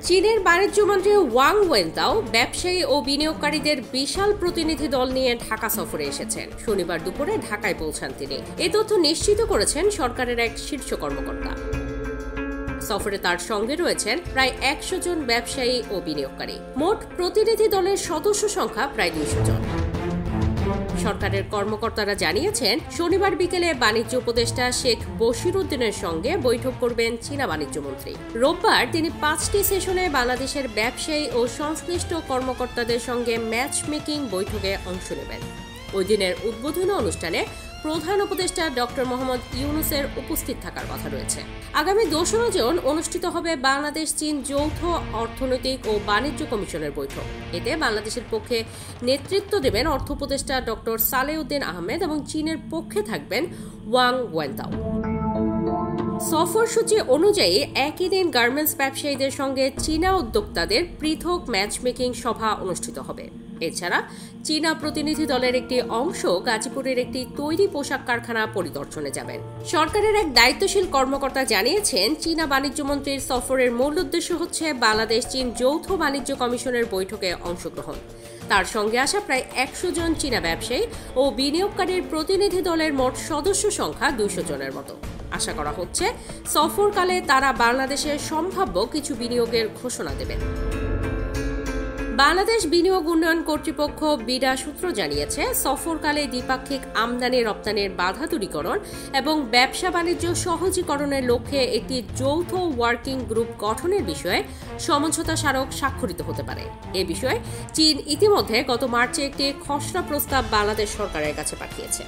চীনের বাণিজ্য মন্ত্রী ওয়াং ওয়েনতাও ব্যবসায়ী ও বিনিয়োগকারীদের বিশাল প্রতিনিধি দল নিয়ে ঢাকা সফরে এসেছেন। শনিবার দুপুরে ঢাকায় পৌঁছান তিনি। এই তথ্য নিশ্চিত করেছেন সরকারের এক শীর্ষ কর্মকর্তা। সফরে তার সঙ্গে রয়েছেন প্রায় 100 জন ব্যবসায়ী ও বিনিয়োগকারী। মোট প্রতিনিধি দলের সদস্য সংখ্যা প্রায় 200 জন। সরকারের কর্মকর্তারা জানিয়েছেন, শনিবার বিকেলে বাণিজ্য উপদেষ্টা শেখ বশির উদ্দিনের সঙ্গে বৈঠক করবেন চীনা বাণিজ্য মন্ত্রী। রোববার তিনি 5টি সেশনে বাংলাদেশের ব্যবসায়ী ও সংশ্লিষ্ট কর্মকর্তাদের সঙ্গে ম্যাচ মেকিং বৈঠকে অংশ নেবেন। ওই দিনের উদ্বোধনী অনুষ্ঠানে প্রধান উপদেষ্টা ডক্টর মোহাম্মদ ইউনূসের উপস্থিত থাকার কথা রয়েছে। আগামী 2রা জুন অনুষ্ঠিত হবে বাংলাদেশ চীন যৌথ অর্থনৈতিক ও বাণিজ্য কমিশনের বৈঠক। এতে বাংলাদেশের পক্ষে নেতৃত্ব দেবেন অর্থ উপদেষ্টা ডক্টর সালেউদ্দিন আহমেদ এবং চীনের পক্ষে থাকবেন ওয়াং ওয়েনতাও। সফরসূচি অনুযায়ী একই দিন গার্মেন্টস ব্যবসায়ীদের সঙ্গে চীনা উদ্যোক্তাদের পৃথক ম্যাচমেকিং সভা অনুষ্ঠিত হবে। এছাড়া চীনা প্রতিনিধি দলের একটি অংশ গাজীপুরের একটি তৈরি পোশাক কারখানা পরিদর্শনে যাবেন। সরকারের এক দায়িত্বশীল কর্মকর্তা জানিয়েছেন, চীনা বাণিজ্য মন্ত্রীর সফরের মূল উদ্দেশ্য হচ্ছে বাংলাদেশ চীন যৌথ বাণিজ্য কমিশনের বৈঠকে অংশগ্রহণ। তার সঙ্গে আসা প্রায় 100 জন চীনা ব্যবসায়ী ও বিনিয়োগকারীর প্রতিনিধি দলের মোট সদস্য সংখ্যা 200 জনের মতো। আশা করা হচ্ছে সফরকালে তারা বাংলাদেশের সম্ভাব্য কিছু বিনিয়োগের ঘোষণা দেবেন। বাংলাদেশ বিনিয়োগ উন্নয়ন কর্তৃপক্ষ বিডা সূত্র জানিয়েছে, সফরকালে দ্বিপাক্ষিক আমদানি রপ্তানির বাধা দূরীকরণ এবং ব্যবসা বাণিজ্য সহজীকরণের লক্ষ্যে একটি যৌথ ওয়ার্কিং গ্রুপ গঠনের বিষয়ে সমঝোতা স্মারক স্বাক্ষরিত হতে পারে। এ বিষয়ে চীন ইতিমধ্যে গত মার্চে একটি খসড়া প্রস্তাব বাংলাদেশ সরকারের কাছে পাঠিয়েছে।